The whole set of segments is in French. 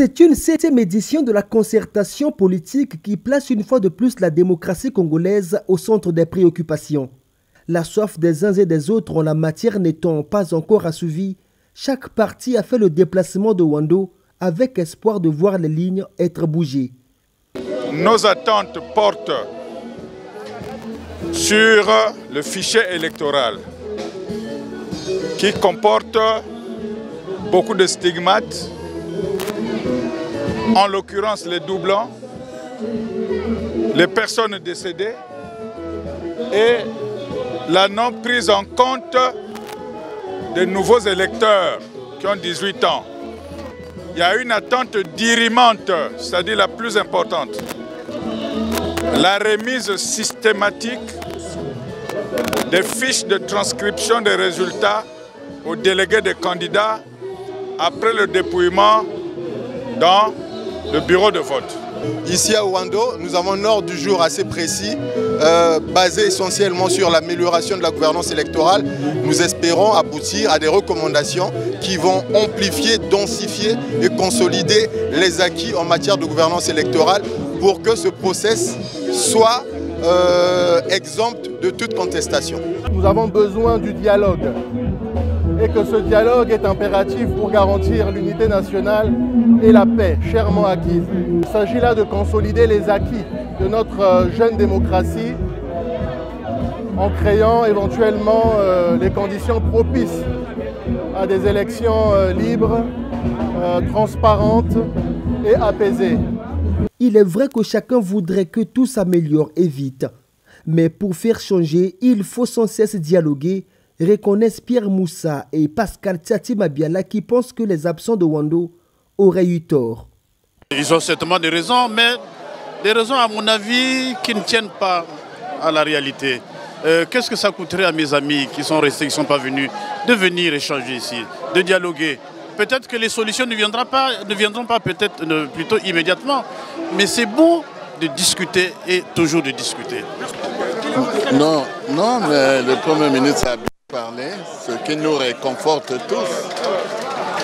C'est une 7e édition de la concertation politique qui place une fois de plus la démocratie congolaise au centre des préoccupations. La soif des uns et des autres en la matière n'étant pas encore assouvie, chaque parti a fait le déplacement de Wando avec espoir de voir les lignes être bougées. Nos attentes portent sur le fichier électoral qui comporte beaucoup de stigmates, en l'occurrence les doublons, les personnes décédées et la non prise en compte des nouveaux électeurs qui ont 18 ans. Il y a une attente dirimante, c'est-à-dire la plus importante. La remise systématique des fiches de transcription des résultats aux délégués des candidats après le dépouillement dans le bureau de vote. Ici à Wando, nous avons un ordre du jour assez précis, basé essentiellement sur l'amélioration de la gouvernance électorale. Nous espérons aboutir à des recommandations qui vont amplifier, densifier et consolider les acquis en matière de gouvernance électorale pour que ce process soit exempt de toute contestation. Nous avons besoin du dialogue et que ce dialogue est impératif pour garantir l'unité nationale et la paix chèrement acquise. Il s'agit là de consolider les acquis de notre jeune démocratie en créant éventuellement les conditions propices à des élections libres, transparentes et apaisées. Il est vrai que chacun voudrait que tout s'améliore et vite. Mais pour faire changer, il faut sans cesse dialoguer, reconnaissent Pierre Moussa et Pascal Tchati Mabiala qui pensent que les absents de Wando auraient eu tort. Ils ont certainement des raisons, mais des raisons à mon avis qui ne tiennent pas à la réalité. Qu'est-ce que ça coûterait à mes amis qui sont restés, qui ne sont pas venus, de venir échanger ici, de dialoguer? Peut-être que les solutions ne viendront pas peut-être plutôt immédiatement, mais c'est bon de discuter et toujours de discuter. Non, mais le Premier ministre a bien parlé, ce qui nous réconforte tous.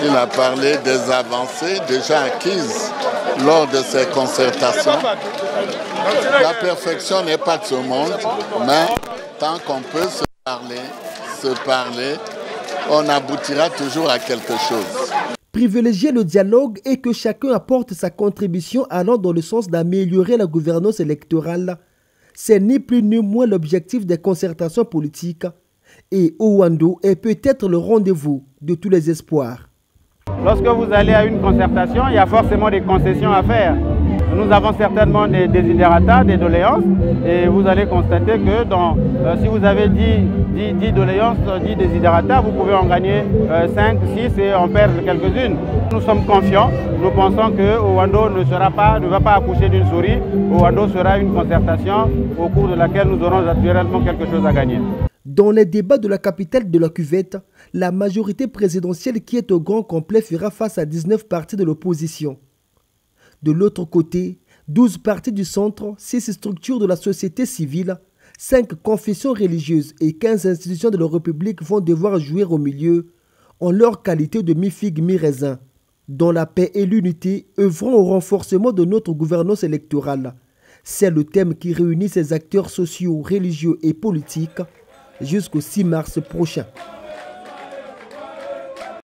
Il a parlé des avancées déjà acquises lors de ces concertations. La perfection n'est pas de ce monde, mais tant qu'on peut se parler, on aboutira toujours à quelque chose. Privilégier le dialogue et que chacun apporte sa contribution allant dans le sens d'améliorer la gouvernance électorale, c'est ni plus ni moins l'objectif des concertations politiques. Et Wando est peut-être le rendez-vous de tous les espoirs. Lorsque vous allez à une concertation, il y a forcément des concessions à faire. Nous avons certainement des desiderata, des doléances, et vous allez constater que si vous avez 10 doléances, 10 desiderata, vous pouvez en gagner 5, 6 et en perdre quelques-unes. Nous sommes confiants, nous pensons que Wando ne va pas accoucher d'une souris. Wando sera une concertation au cours de laquelle nous aurons naturellement quelque chose à gagner. Dans les débats de la capitale de la cuvette, la majorité présidentielle qui est au grand complet fera face à 19 partis de l'opposition. De l'autre côté, 12 partis du centre, 6 structures de la société civile, 5 confessions religieuses et 15 institutions de la République vont devoir jouer au milieu en leur qualité de mi-figue, mi-raisin. Dans la paix et l'unité, œuvrant au renforcement de notre gouvernance électorale. C'est le thème qui réunit ces acteurs sociaux, religieux et politiques jusqu'au 6 mars prochain.